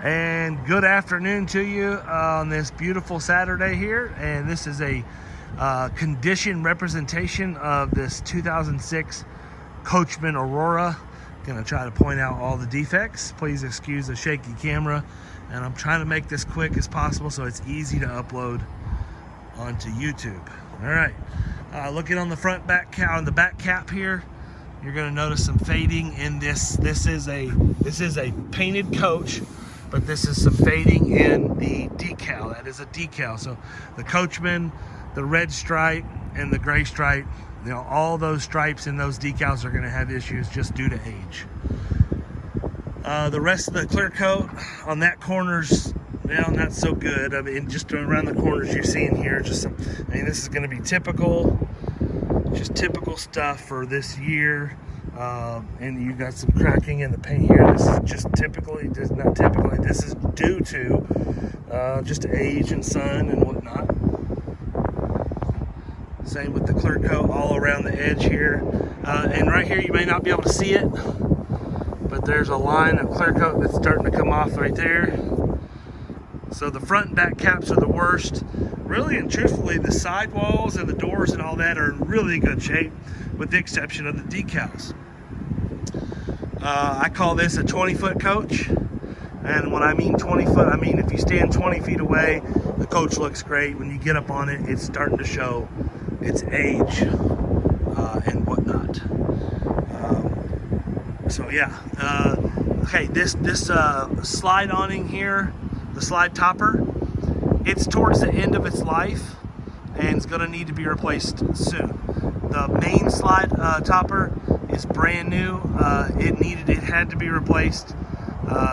And good afternoon to you on this beautiful Saturday here. And this is a condition representation of this 2006 Coachmen Aurora. Gonna try to point out all the defects. Please excuse the shaky camera. And I'm trying to make this quick as possible so it's easy to upload onto YouTube. All right, looking on the front back cap, on the back cap here, you're gonna notice some fading in this. This is a painted coach, but this is some fading in the decal. That is a decal. So the Coachmen, the red stripe and the gray stripe, you know, all those stripes in those decals are gonna have issues just due to age. The rest of the clear coat on that corner's, well, not so good. I mean, just around the corners you're seeing here, just some, I mean, this is gonna be typical, just typical stuff for this year. And you got some cracking in the paint here. This is just typically, not typically, this is due to just age and sun and whatnot. Same with the clear coat all around the edge here. And right here, you may not be able to see it, but there's a line of clear coat that's starting to come off right there. So the front and back caps are the worst. Really and truthfully, the sidewalls and the doors and all that are in really good shape, with the exception of the decals. I call this a 20-foot coach. And when I mean 20 foot, I mean if you stand 20 feet away, the coach looks great. When you get up on it, it's starting to show its age and whatnot. So yeah, okay, this slide awning here, the slide topper, it's towards the end of its life and it's gonna need to be replaced soon. The main slide topper is brand new. It had to be replaced.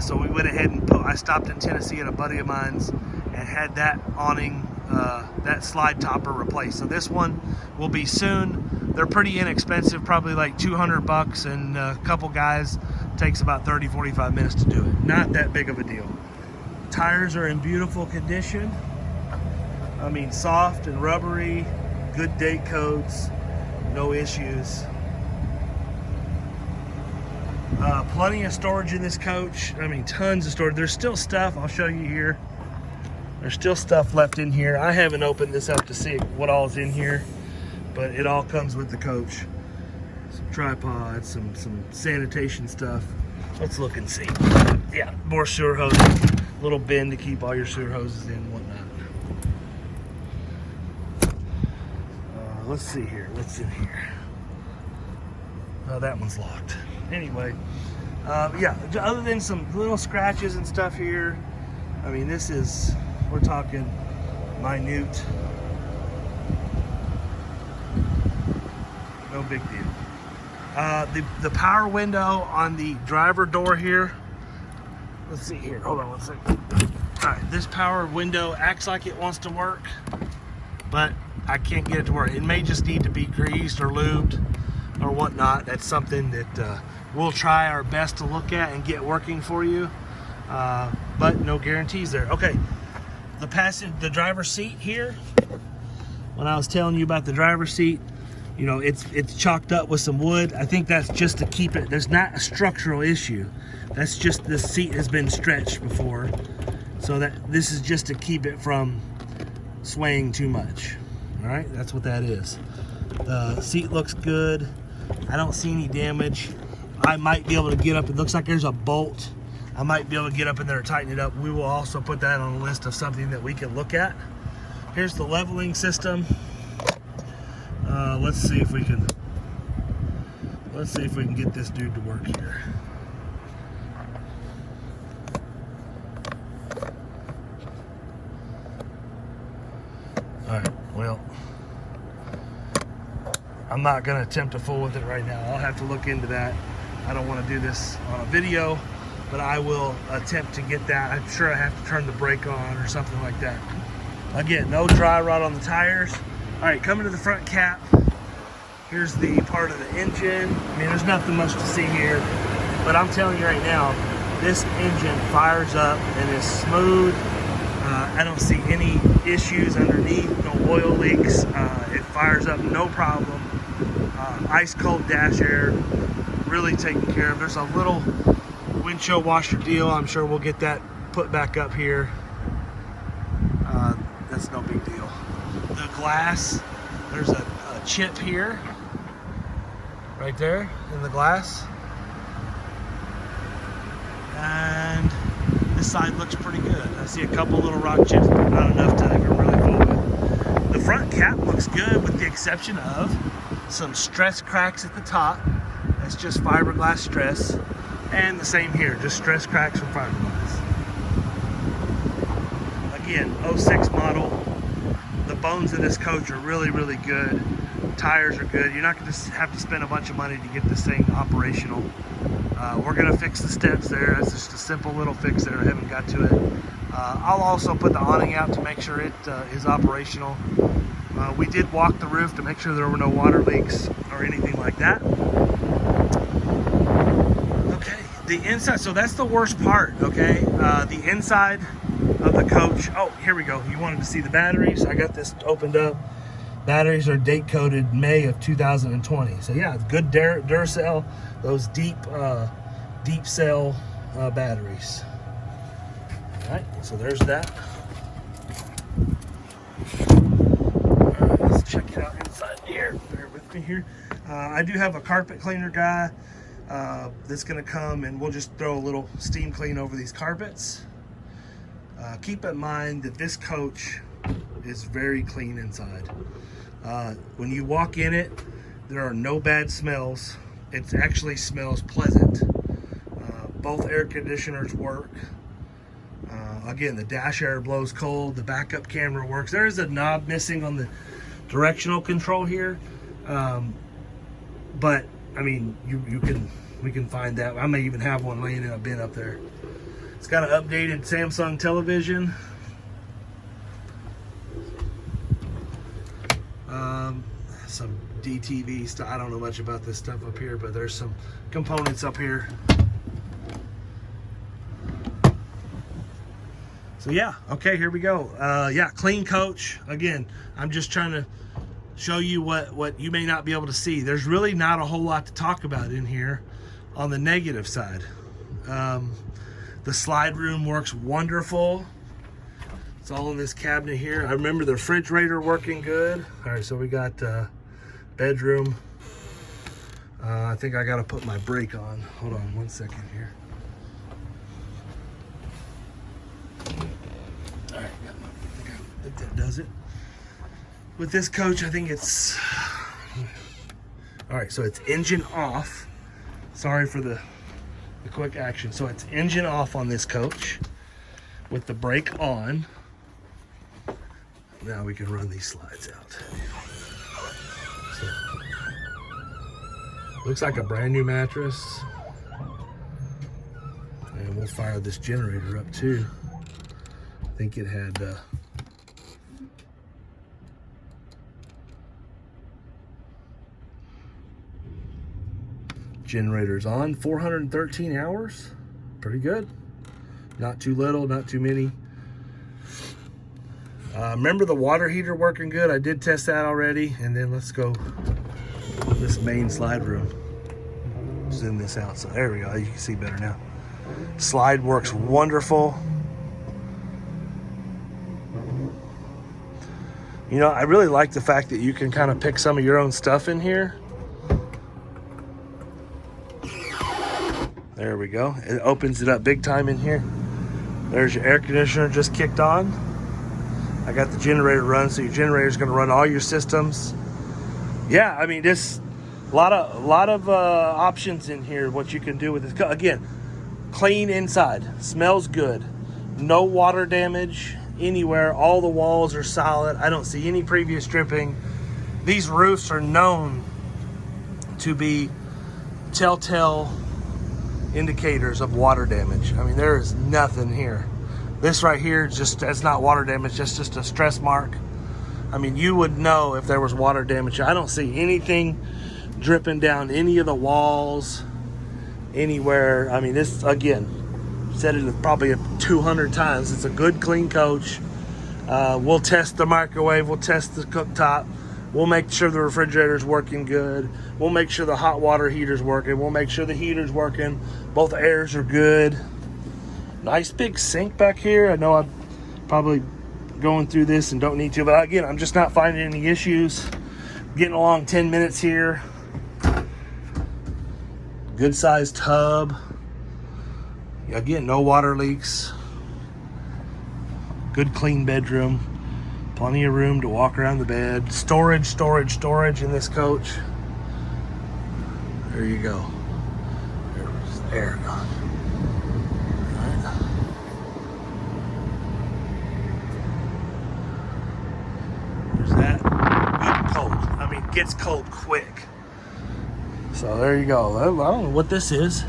So we went ahead and I stopped in Tennessee at a buddy of mine's and had that awning, that slide topper replaced. So this one will be soon. They're pretty inexpensive, probably like 200 bucks, and a couple guys takes about 30-45 minutes to do it. Not that big of a deal. Tires are in beautiful condition. I mean, soft and rubbery, good date codes, no issues. Plenty of storage in this coach. I mean, tons of storage. There's still stuff, I'll show you here. There's still stuff left in here. I haven't opened this up to see what all is in here, but it all comes with the coach. Some tripods, some sanitation stuff. Let's look and see. Yeah, more sewer hoses. Little bin to keep all your sewer hoses in and whatnot. Let's see here. What's in here? Oh, that one's locked. Anyway, yeah, other than some little scratches and stuff here, I mean, we're talking minute. No big deal. The power window on the driver door here, let's see here, hold on one second. All right, this power window acts like it wants to work, but I can't get it to work. It may just need to be greased or lubed or whatnot. That's something that we'll try our best to look at and get working for you, but no guarantees there. Okay, the driver's seat here, when I was telling you about the driver's seat, you know, it's chalked up with some wood. I think that's just to keep it, there's not a structural issue. That's just the seat has been stretched before. So this is just to keep it from swaying too much. All right, that's what that is. The seat looks good. I don't see any damage. I might be able to get up, it looks like there's a bolt. I might be able to get up in there and tighten it up. We will also put that on the list of something that we can look at. Here's the leveling system. Let's see if we can get this dude to work here. All right, well, I'm not gonna attempt to fool with it right now. I'll have to look into that. I don't want to do this on a video, but I will attempt to get that. I'm sure I have to turn the brake on or something like that. Again, no dry rot on the tires. All right, coming to the front cap. Here's the part of the engine. I mean, there's nothing much to see here, but I'm telling you right now, this engine fires up and is smooth. I don't see any issues underneath, no oil leaks. It fires up no problem. Ice cold dash air, really taken care of. There's a little windshield washer deal. I'm sure we'll get that put back up here. That's no big deal. The glass, there's a chip here, right there in the glass. And this side looks pretty good. I see a couple little rock chips, but not enough to even really fool with. The front cap looks good with the exception of some stress cracks at the top. That's just fiberglass stress. And the same here, just stress cracks from fiberglass. Again, 06 model. The bones of this coach are really, really good. Tires are good. You're not going to have to spend a bunch of money to get this thing operational. We're going to fix the steps there. That's just a simple little fix there. I haven't got to it. I'll also put the awning out to make sure it is operational. We did walk the roof to make sure there were no water leaks or anything like that. Okay, the inside, so that's the worst part, okay? The inside of the coach. Oh, here we go. You wanted to see the batteries. I got this opened up. Batteries are date coded May of 2020. So yeah, good Duracell, those deep cell batteries. All right, so there's that. All right, let's check it out inside here. Bear with me here. I do have a carpet cleaner guy that's gonna come and we'll just throw a little steam clean over these carpets. Keep in mind that this coach is very clean inside. When you walk in it, there are no bad smells. It actually smells pleasant. Both air conditioners work. Again, the dash air blows cold. The backup camera works. There is a knob missing on the directional control here. But I mean, we can find that. I may even have one laying in a bin up there. It's got an updated Samsung television. Some DTV stuff. I don't know much about this stuff up here, but there's some components up here. So yeah, okay, here we go. Yeah, clean coach. Again, I'm just trying to show you what you may not be able to see. There's really not a whole lot to talk about in here on the negative side. The slide room works wonderful. It's all in this cabinet here. I remember the refrigerator working good. All right, so we got bedroom. I think I gotta put my brake on. Hold on 1 second here. All right, I think that does it. With this coach, I think it's, all right, so it's engine off. Sorry for the quick action. So it's engine off on this coach with the brake on. Now we can run these slides out. So, looks like a brand new mattress. And we'll fire this generator up too. I think it had generators on. 413 hours. Pretty good. Not too little, not too many. Remember the water heater working good? I did test that already. And then let's go this main slide room. Zoom this out. So there we go. You can see better now. Slide works wonderful. You know, I really like the fact that you can kind of pick some of your own stuff in here. There we go. It opens it up big time in here. There's your air conditioner just kicked on. I got the generator run, so your generator is going to run all your systems. Yeah, I mean, this a lot of options in here. What you can do with this. Again, clean inside, smells good, no water damage anywhere. All the walls are solid. I don't see any previous stripping. These roofs are known to be telltale indicators of water damage. I mean, there is nothing here. This right here, that's not water damage, that's just a stress mark. I mean, you would know if there was water damage. I don't see anything dripping down any of the walls, anywhere. I mean, this, again, said it probably 200 times. It's a good, clean coach. We'll test the microwave, we'll test the cooktop. We'll make sure the refrigerator's working good. We'll make sure the hot water heater's working. We'll make sure the heater's working. Both airs are good. Nice big sink back here. I know I'm probably going through this and don't need to, but again, I'm just not finding any issues. Getting along 10 minutes here. Good sized tub. Again, no water leaks. Good clean bedroom. Plenty of room to walk around the bed. Storage in this coach. There you go. There's the air gone. There's that. Good cold. I mean, gets cold quick. So there you go. I don't know what this is.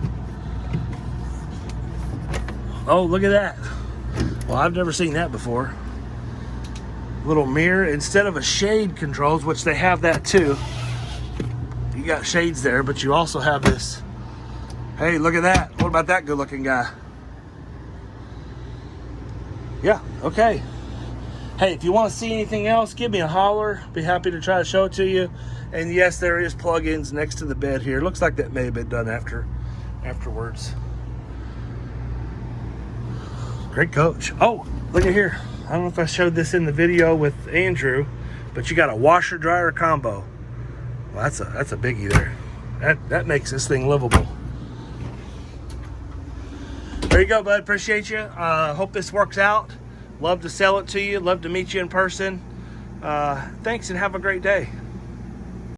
Oh, look at that. Well, I've never seen that before. Little mirror. Instead of a shade controls, which they have that too. You got shades there, but you also have this. Hey, look at that. What about that good looking guy? Yeah, okay. Hey, if you want to see anything else, give me a holler. Be happy to try to show it to you. And yes, there is plugins next to the bed here. Looks like that may have been done afterwards. Great coach. Oh, look at here. I don't know if I showed this in the video with Andrew, but you got a washer dryer combo. Well, that's a biggie there. That makes this thing livable. There you go, bud. Appreciate you. Hope this works out. Love to sell it to you. Love to meet you in person. Thanks and have a great day.